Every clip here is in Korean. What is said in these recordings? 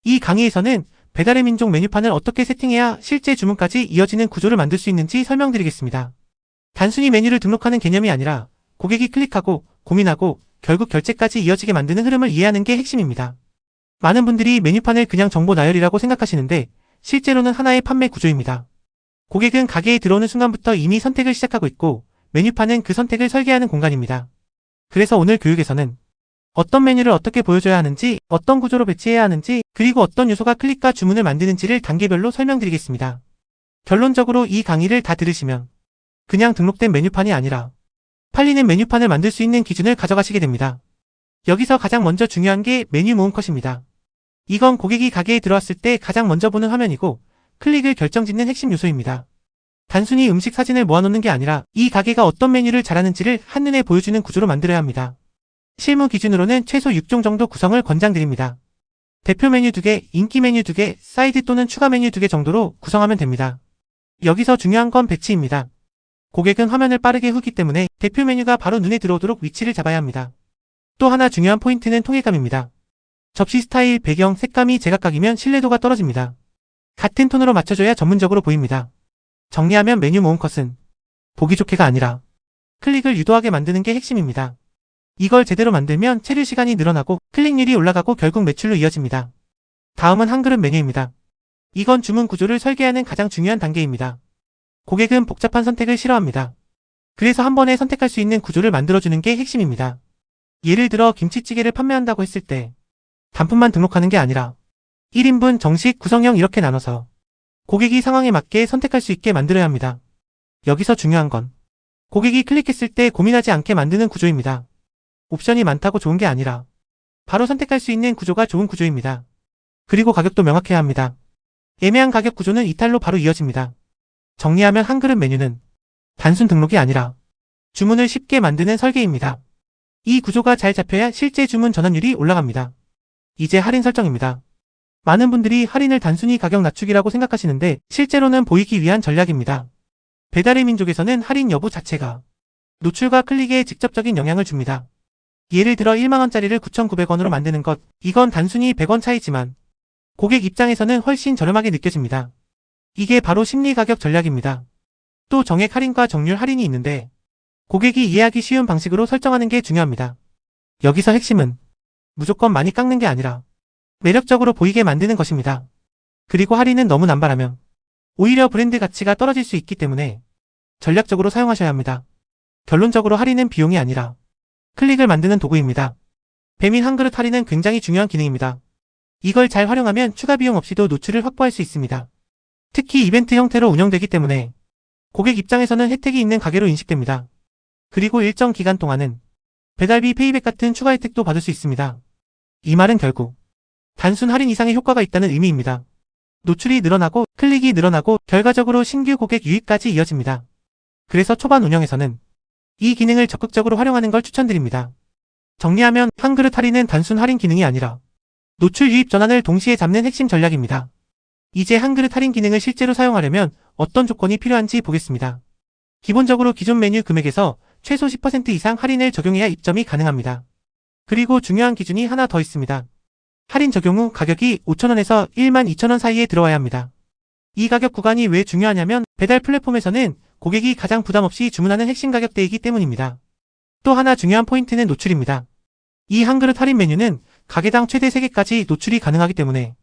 이 강의에서는 배달의 민족 메뉴판을 어떻게 세팅해야 실제 주문까지 이어지는 구조를 만들 수 있는지 설명드리겠습니다. 단순히 메뉴를 등록하는 개념이 아니라 고객이 클릭하고 고민하고 결국 결제까지 이어지게 만드는 흐름을 이해하는 게 핵심입니다. 많은 분들이 메뉴판을 그냥 정보 나열이라고 생각하시는데 실제로는 하나의 판매 구조입니다. 고객은 가게에 들어오는 순간부터 이미 선택을 시작하고 있고 메뉴판은 그 선택을 설계하는 공간입니다. 그래서 오늘 교육에서는 어떤 메뉴를 어떻게 보여줘야 하는지, 어떤 구조로 배치해야 하는지, 그리고 어떤 요소가 클릭과 주문을 만드는지를 단계별로 설명드리겠습니다. 결론적으로 이 강의를 다 들으시면 그냥 등록된 메뉴판이 아니라 팔리는 메뉴판을 만들 수 있는 기준을 가져가시게 됩니다. 여기서 가장 먼저 중요한 게 메뉴 모음 컷입니다. 이건 고객이 가게에 들어왔을 때 가장 먼저 보는 화면이고 클릭을 결정짓는 핵심 요소입니다. 단순히 음식 사진을 모아놓는 게 아니라 이 가게가 어떤 메뉴를 잘하는지를 한눈에 보여주는 구조로 만들어야 합니다. 실무 기준으로는 최소 6종 정도 구성을 권장드립니다. 대표 메뉴 2개, 인기 메뉴 2개, 사이드 또는 추가 메뉴 2개 정도로 구성하면 됩니다. 여기서 중요한 건 배치입니다. 고객은 화면을 빠르게 후기 때문에 대표 메뉴가 바로 눈에 들어오도록 위치를 잡아야 합니다. 또 하나 중요한 포인트는 통일감입니다. 접시 스타일, 배경, 색감이 제각각이면 신뢰도가 떨어집니다. 같은 톤으로 맞춰줘야 전문적으로 보입니다. 정리하면 메뉴 모음 컷은 보기 좋게가 아니라 클릭을 유도하게 만드는 게 핵심입니다. 이걸 제대로 만들면 체류 시간이 늘어나고 클릭률이 올라가고 결국 매출로 이어집니다. 다음은 한 그릇 메뉴입니다. 이건 주문 구조를 설계하는 가장 중요한 단계입니다. 고객은 복잡한 선택을 싫어합니다. 그래서 한 번에 선택할 수 있는 구조를 만들어주는 게 핵심입니다. 예를 들어 김치찌개를 판매한다고 했을 때 단품만 등록하는 게 아니라 1인분, 정식, 구성형 이렇게 나눠서 고객이 상황에 맞게 선택할 수 있게 만들어야 합니다. 여기서 중요한 건 고객이 클릭했을 때 고민하지 않게 만드는 구조입니다. 옵션이 많다고 좋은 게 아니라 바로 선택할 수 있는 구조가 좋은 구조입니다. 그리고 가격도 명확해야 합니다. 애매한 가격 구조는 이탈로 바로 이어집니다. 정리하면 한 그릇 메뉴는 단순 등록이 아니라 주문을 쉽게 만드는 설계입니다. 이 구조가 잘 잡혀야 실제 주문 전환율이 올라갑니다. 이제 할인 설정입니다. 많은 분들이 할인을 단순히 가격 낮추기라고 생각하시는데 실제로는 보이기 위한 전략입니다. 배달의 민족에서는 할인 여부 자체가 노출과 클릭에 직접적인 영향을 줍니다. 예를 들어 1만원짜리를 9,900원으로 만드는 것, 이건 단순히 100원 차이지만 고객 입장에서는 훨씬 저렴하게 느껴집니다. 이게 바로 심리 가격 전략입니다. 또 정액 할인과 정률 할인이 있는데 고객이 이해하기 쉬운 방식으로 설정하는 게 중요합니다. 여기서 핵심은 무조건 많이 깎는 게 아니라 매력적으로 보이게 만드는 것입니다. 그리고 할인은 너무 남발하면 오히려 브랜드 가치가 떨어질 수 있기 때문에 전략적으로 사용하셔야 합니다. 결론적으로 할인은 비용이 아니라 클릭을 만드는 도구입니다. 배민 한 그릇 할인은 굉장히 중요한 기능입니다. 이걸 잘 활용하면 추가 비용 없이도 노출을 확보할 수 있습니다. 특히 이벤트 형태로 운영되기 때문에 고객 입장에서는 혜택이 있는 가게로 인식됩니다. 그리고 일정 기간 동안은 배달비 페이백 같은 추가 혜택도 받을 수 있습니다. 이 말은 결국 단순 할인 이상의 효과가 있다는 의미입니다. 노출이 늘어나고 클릭이 늘어나고 결과적으로 신규 고객 유입까지 이어집니다. 그래서 초반 운영에서는 이 기능을 적극적으로 활용하는 걸 추천드립니다. 정리하면 한 그릇 할인은 단순 할인 기능이 아니라 노출 유입 전환을 동시에 잡는 핵심 전략입니다. 이제 한 그릇 할인 기능을 실제로 사용하려면 어떤 조건이 필요한지 보겠습니다. 기본적으로 기존 메뉴 금액에서 최소 10% 이상 할인을 적용해야 입점이 가능합니다. 그리고 중요한 기준이 하나 더 있습니다. 할인 적용 후 가격이 5,000원에서 12,000원 사이에 들어와야 합니다. 이 가격 구간이 왜 중요하냐면 배달 플랫폼에서는 고객이 가장 부담 없이 주문하는 핵심 가격대이기 때문입니다. 또 하나 중요한 포인트는 노출입니다. 이 한 그릇 할인 메뉴는 가게당 최대 3개까지 노출이 가능하기 때문에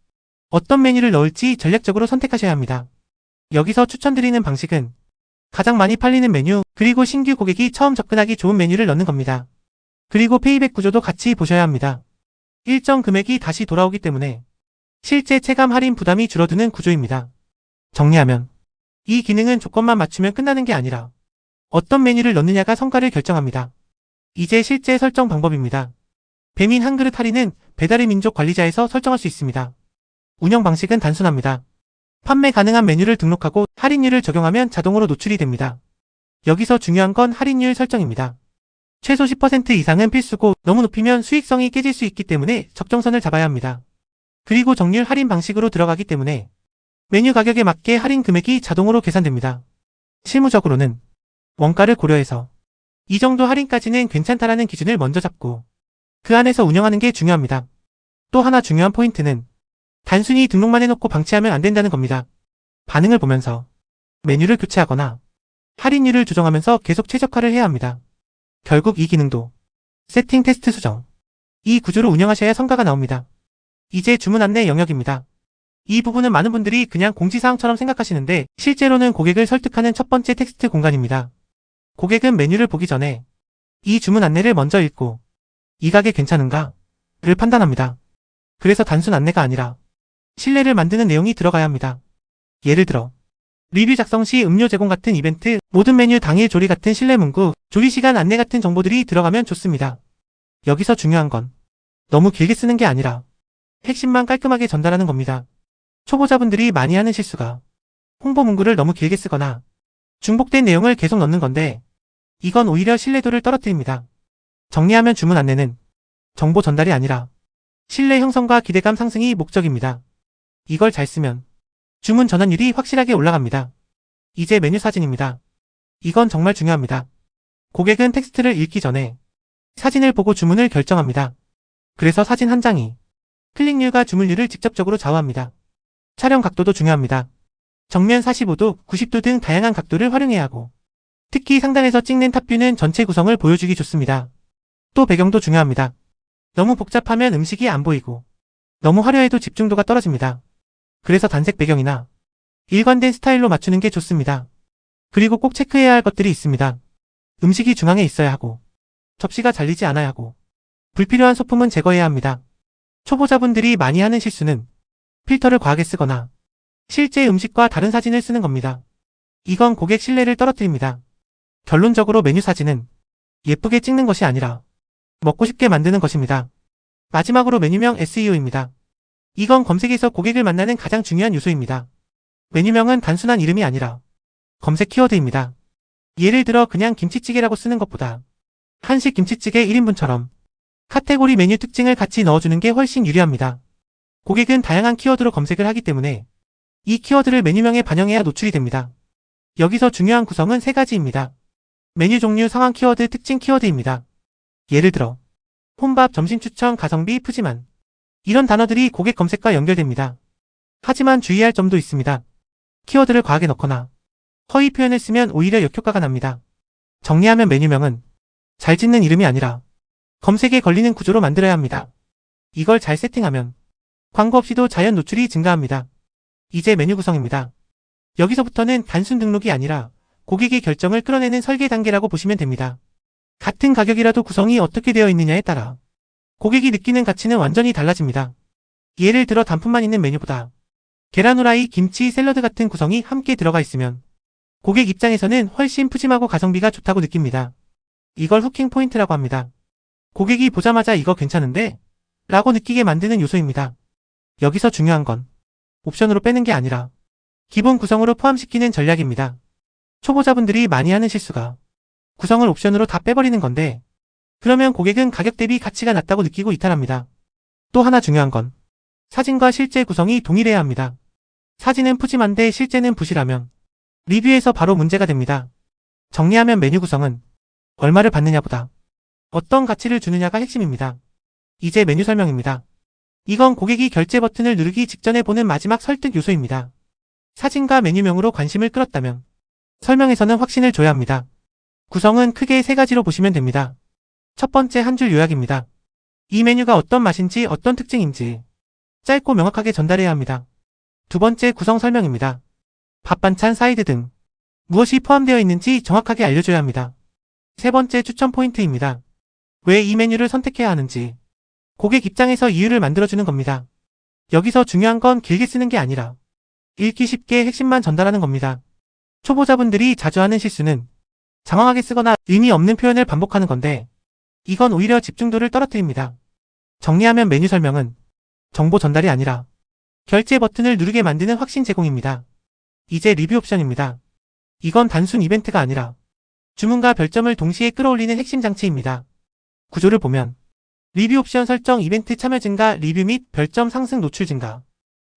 어떤 메뉴를 넣을지 전략적으로 선택하셔야 합니다. 여기서 추천드리는 방식은 가장 많이 팔리는 메뉴, 그리고 신규 고객이 처음 접근하기 좋은 메뉴를 넣는 겁니다. 그리고 페이백 구조도 같이 보셔야 합니다. 일정 금액이 다시 돌아오기 때문에 실제 체감 할인 부담이 줄어드는 구조입니다. 정리하면 이 기능은 조건만 맞추면 끝나는 게 아니라 어떤 메뉴를 넣느냐가 성과를 결정합니다. 이제 실제 설정 방법입니다. 배민 한 그릇 할인은 배달의 민족 관리자에서 설정할 수 있습니다. 운영 방식은 단순합니다. 판매 가능한 메뉴를 등록하고 할인율을 적용하면 자동으로 노출이 됩니다. 여기서 중요한 건 할인율 설정입니다. 최소 10% 이상은 필수고 너무 높이면 수익성이 깨질 수 있기 때문에 적정선을 잡아야 합니다. 그리고 정률 할인 방식으로 들어가기 때문에 메뉴 가격에 맞게 할인 금액이 자동으로 계산됩니다. 실무적으로는 원가를 고려해서 이 정도 할인까지는 괜찮다라는 기준을 먼저 잡고 그 안에서 운영하는 게 중요합니다. 또 하나 중요한 포인트는 단순히 등록만 해놓고 방치하면 안 된다는 겁니다. 반응을 보면서 메뉴를 교체하거나 할인율을 조정하면서 계속 최적화를 해야 합니다. 결국 이 기능도 세팅, 테스트, 수정, 이 구조로 운영하셔야 성과가 나옵니다. 이제 주문 안내 영역입니다. 이 부분은 많은 분들이 그냥 공지사항처럼 생각하시는데 실제로는 고객을 설득하는 첫 번째 텍스트 공간입니다. 고객은 메뉴를 보기 전에 이 주문 안내를 먼저 읽고 이 가게 괜찮은가? 를 판단합니다. 그래서 단순 안내가 아니라 신뢰를 만드는 내용이 들어가야 합니다. 예를 들어 리뷰 작성 시 음료 제공 같은 이벤트, 모든 메뉴 당일 조리 같은 신뢰 문구, 조리 시간 안내 같은 정보들이 들어가면 좋습니다. 여기서 중요한 건 너무 길게 쓰는 게 아니라 핵심만 깔끔하게 전달하는 겁니다. 초보자분들이 많이 하는 실수가 홍보 문구를 너무 길게 쓰거나 중복된 내용을 계속 넣는 건데 이건 오히려 신뢰도를 떨어뜨립니다. 정리하면 주문 안내는 정보 전달이 아니라 신뢰 형성과 기대감 상승이 목적입니다. 이걸 잘 쓰면 주문 전환율이 확실하게 올라갑니다. 이제 메뉴 사진입니다. 이건 정말 중요합니다. 고객은 텍스트를 읽기 전에 사진을 보고 주문을 결정합니다. 그래서 사진 한 장이 클릭률과 주문율을 직접적으로 좌우합니다. 촬영 각도도 중요합니다. 정면 45도, 90도 등 다양한 각도를 활용해야 하고 특히 상단에서 찍는 탑뷰는 전체 구성을 보여주기 좋습니다. 또 배경도 중요합니다. 너무 복잡하면 음식이 안 보이고 너무 화려해도 집중도가 떨어집니다. 그래서 단색 배경이나 일관된 스타일로 맞추는 게 좋습니다. 그리고 꼭 체크해야 할 것들이 있습니다. 음식이 중앙에 있어야 하고 접시가 잘리지 않아야 하고 불필요한 소품은 제거해야 합니다. 초보자분들이 많이 하는 실수는 필터를 과하게 쓰거나 실제 음식과 다른 사진을 쓰는 겁니다. 이건 고객 신뢰를 떨어뜨립니다. 결론적으로 메뉴 사진은 예쁘게 찍는 것이 아니라 먹고 싶게 만드는 것입니다. 마지막으로 메뉴명 SEO입니다. 이건 검색에서 고객을 만나는 가장 중요한 요소입니다. 메뉴명은 단순한 이름이 아니라 검색 키워드입니다. 예를 들어 그냥 김치찌개라고 쓰는 것보다 한식 김치찌개 1인분처럼 카테고리 메뉴 특징을 같이 넣어주는 게 훨씬 유리합니다. 고객은 다양한 키워드로 검색을 하기 때문에 이 키워드를 메뉴명에 반영해야 노출이 됩니다. 여기서 중요한 구성은 세 가지입니다. 메뉴 종류, 상황 키워드, 특징 키워드입니다. 예를 들어 혼밥, 점심 추천, 가성비, 푸짐한 이런 단어들이 고객 검색과 연결됩니다. 하지만 주의할 점도 있습니다. 키워드를 과하게 넣거나 허위 표현을 쓰면 오히려 역효과가 납니다. 정리하면 메뉴명은 잘 짓는 이름이 아니라 검색에 걸리는 구조로 만들어야 합니다. 이걸 잘 세팅하면 광고 없이도 자연 노출이 증가합니다. 이제 메뉴 구성입니다. 여기서부터는 단순 등록이 아니라 고객의 결정을 끌어내는 설계 단계라고 보시면 됩니다. 같은 가격이라도 구성이 어떻게 되어 있느냐에 따라 고객이 느끼는 가치는 완전히 달라집니다. 예를 들어 단품만 있는 메뉴보다 계란 후라이, 김치, 샐러드 같은 구성이 함께 들어가 있으면 고객 입장에서는 훨씬 푸짐하고 가성비가 좋다고 느낍니다. 이걸 후킹 포인트라고 합니다. 고객이 보자마자 이거 괜찮은데? 라고 느끼게 만드는 요소입니다. 여기서 중요한 건 옵션으로 빼는 게 아니라 기본 구성으로 포함시키는 전략입니다. 초보자분들이 많이 하는 실수가 구성을 옵션으로 다 빼버리는 건데 그러면 고객은 가격 대비 가치가 낮다고 느끼고 이탈합니다. 또 하나 중요한 건 사진과 실제 구성이 동일해야 합니다. 사진은 푸짐한데 실제는 부실하면 리뷰에서 바로 문제가 됩니다. 정리하면 메뉴 구성은 얼마를 받느냐보다 어떤 가치를 주느냐가 핵심입니다. 이제 메뉴 설명입니다. 이건 고객이 결제 버튼을 누르기 직전에 보는 마지막 설득 요소입니다. 사진과 메뉴명으로 관심을 끌었다면 설명에서는 확신을 줘야 합니다. 구성은 크게 세 가지로 보시면 됩니다. 첫 번째 한 줄 요약입니다. 이 메뉴가 어떤 맛인지 어떤 특징인지 짧고 명확하게 전달해야 합니다. 두 번째 구성 설명입니다. 밥, 반찬, 사이드 등 무엇이 포함되어 있는지 정확하게 알려줘야 합니다. 세 번째 추천 포인트입니다. 왜 이 메뉴를 선택해야 하는지 고객 입장에서 이유를 만들어주는 겁니다. 여기서 중요한 건 길게 쓰는 게 아니라 읽기 쉽게 핵심만 전달하는 겁니다. 초보자분들이 자주 하는 실수는 장황하게 쓰거나 의미 없는 표현을 반복하는 건데 이건 오히려 집중도를 떨어뜨립니다. 정리하면 메뉴 설명은 정보 전달이 아니라 결제 버튼을 누르게 만드는 확신 제공입니다. 이제 리뷰 옵션입니다. 이건 단순 이벤트가 아니라 주문과 별점을 동시에 끌어올리는 핵심 장치입니다. 구조를 보면 리뷰 옵션 설정, 이벤트 참여 증가, 리뷰 및 별점 상승, 노출 증가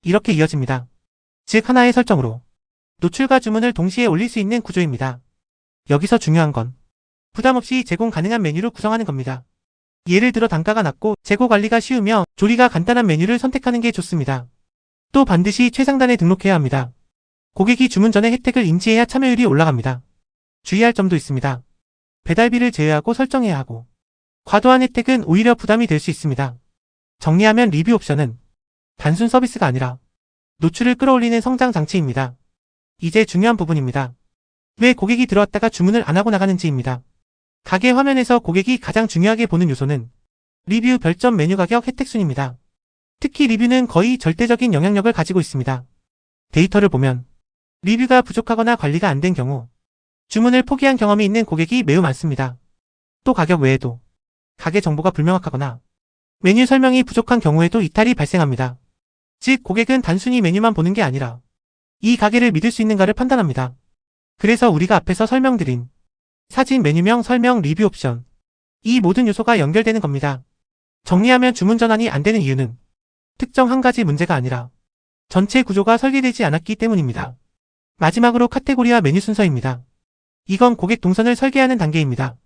이렇게 이어집니다. 즉 하나의 설정으로 노출과 주문을 동시에 올릴 수 있는 구조입니다. 여기서 중요한 건 부담 없이 제공 가능한 메뉴로 구성하는 겁니다. 예를 들어 단가가 낮고 재고 관리가 쉬우며 조리가 간단한 메뉴를 선택하는 게 좋습니다. 또 반드시 최상단에 등록해야 합니다. 고객이 주문 전에 혜택을 인지해야 참여율이 올라갑니다. 주의할 점도 있습니다. 배달비를 제외하고 설정해야 하고 과도한 혜택은 오히려 부담이 될 수 있습니다. 정리하면 리뷰 옵션은 단순 서비스가 아니라 노출을 끌어올리는 성장 장치입니다. 이제 중요한 부분입니다. 왜 고객이 들어왔다가 주문을 안 하고 나가는지입니다. 가게 화면에서 고객이 가장 중요하게 보는 요소는 리뷰, 별점, 메뉴 가격, 혜택 순입니다. 특히 리뷰는 거의 절대적인 영향력을 가지고 있습니다. 데이터를 보면 리뷰가 부족하거나 관리가 안 된 경우 주문을 포기한 경험이 있는 고객이 매우 많습니다. 또 가격 외에도 가게 정보가 불명확하거나 메뉴 설명이 부족한 경우에도 이탈이 발생합니다. 즉 고객은 단순히 메뉴만 보는 게 아니라 이 가게를 믿을 수 있는가를 판단합니다. 그래서 우리가 앞에서 설명드린 사진, 메뉴명, 설명, 리뷰 옵션 이 모든 요소가 연결되는 겁니다. 정리하면 주문 전환이 안 되는 이유는 특정 한 가지 문제가 아니라 전체 구조가 설계되지 않았기 때문입니다. 마지막으로 카테고리와 메뉴 순서입니다. 이건 고객 동선을 설계하는 단계입니다.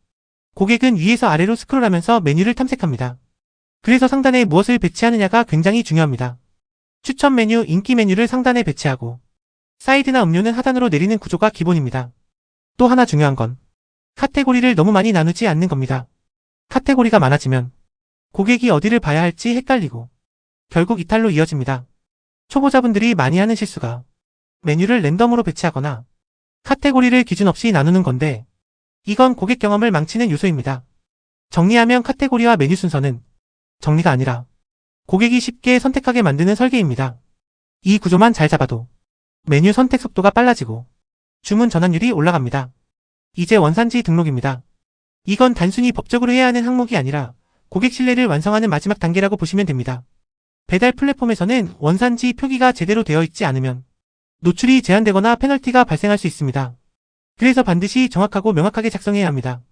고객은 위에서 아래로 스크롤하면서 메뉴를 탐색합니다. 그래서 상단에 무엇을 배치하느냐가 굉장히 중요합니다. 추천 메뉴, 인기 메뉴를 상단에 배치하고 사이드나 음료는 하단으로 내리는 구조가 기본입니다. 또 하나 중요한 건 카테고리를 너무 많이 나누지 않는 겁니다. 카테고리가 많아지면 고객이 어디를 봐야 할지 헷갈리고 결국 이탈로 이어집니다. 초보자분들이 많이 하는 실수가 메뉴를 랜덤으로 배치하거나 카테고리를 기준 없이 나누는 건데 이건 고객 경험을 망치는 요소입니다. 정리하면 카테고리와 메뉴 순서는 정리가 아니라 고객이 쉽게 선택하게 만드는 설계입니다. 이 구조만 잘 잡아도 메뉴 선택 속도가 빨라지고 주문 전환율이 올라갑니다. 이제 원산지 등록입니다. 이건 단순히 법적으로 해야 하는 항목이 아니라 고객 신뢰를 완성하는 마지막 단계라고 보시면 됩니다. 배달 플랫폼에서는 원산지 표기가 제대로 되어 있지 않으면 노출이 제한되거나 페널티가 발생할 수 있습니다. 그래서 반드시 정확하고 명확하게 작성해야 합니다.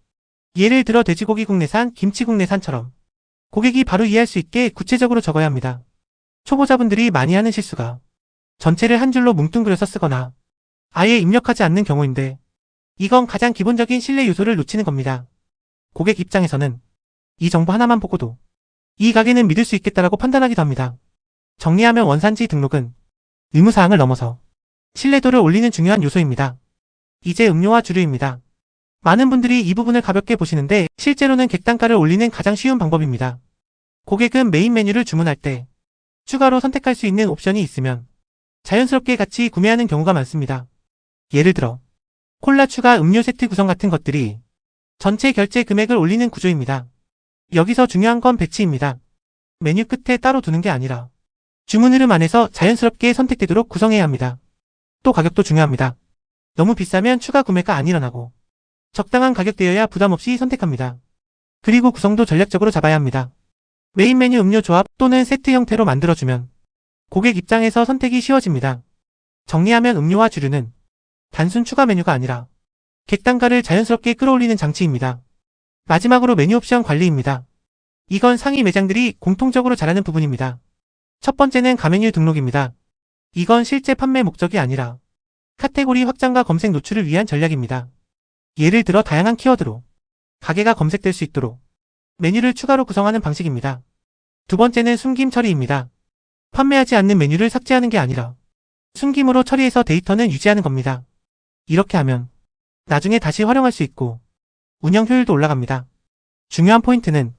예를 들어 돼지고기 국내산, 김치 국내산처럼 고객이 바로 이해할 수 있게 구체적으로 적어야 합니다. 초보자분들이 많이 하는 실수가 전체를 한 줄로 뭉뚱그려서 쓰거나 아예 입력하지 않는 경우인데 이건 가장 기본적인 신뢰 요소를 놓치는 겁니다. 고객 입장에서는 이 정보 하나만 보고도 이 가게는 믿을 수 있겠다라고 판단하기도 합니다. 정리하면 원산지 등록은 의무사항을 넘어서 신뢰도를 올리는 중요한 요소입니다. 이제 음료와 주류입니다. 많은 분들이 이 부분을 가볍게 보시는데 실제로는 객단가를 올리는 가장 쉬운 방법입니다. 고객은 메인 메뉴를 주문할 때 추가로 선택할 수 있는 옵션이 있으면 자연스럽게 같이 구매하는 경우가 많습니다. 예를 들어 콜라 추가 음료 세트 구성 같은 것들이 전체 결제 금액을 올리는 구조입니다. 여기서 중요한 건 배치입니다. 메뉴 끝에 따로 두는 게 아니라 주문 흐름 안에서 자연스럽게 선택되도록 구성해야 합니다. 또 가격도 중요합니다. 너무 비싸면 추가 구매가 안 일어나고 적당한 가격대여야 부담 없이 선택합니다. 그리고 구성도 전략적으로 잡아야 합니다. 메인 메뉴 음료 조합 또는 세트 형태로 만들어주면 고객 입장에서 선택이 쉬워집니다. 정리하면 음료와 주류는 단순 추가 메뉴가 아니라 객단가를 자연스럽게 끌어올리는 장치입니다. 마지막으로 메뉴 옵션 관리입니다. 이건 상위 매장들이 공통적으로 잘하는 부분입니다. 첫 번째는 가메뉴 등록입니다. 이건 실제 판매 목적이 아니라 카테고리 확장과 검색 노출을 위한 전략입니다. 예를 들어 다양한 키워드로 가게가 검색될 수 있도록 메뉴를 추가로 구성하는 방식입니다. 두 번째는 숨김 처리입니다. 판매하지 않는 메뉴를 삭제하는 게 아니라 숨김으로 처리해서 데이터는 유지하는 겁니다. 이렇게 하면 나중에 다시 활용할 수 있고 운영 효율도 올라갑니다. 중요한 포인트는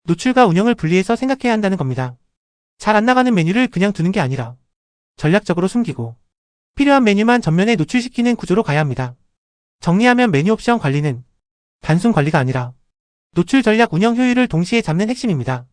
노출과 운영을 분리해서 생각해야 한다는 겁니다. 잘 안 나가는 메뉴를 그냥 두는 게 아니라 전략적으로 숨기고 필요한 메뉴만 전면에 노출시키는 구조로 가야 합니다. 정리하면 메뉴 옵션 관리는 단순 관리가 아니라 노출 전략 운영 효율을 동시에 잡는 핵심입니다.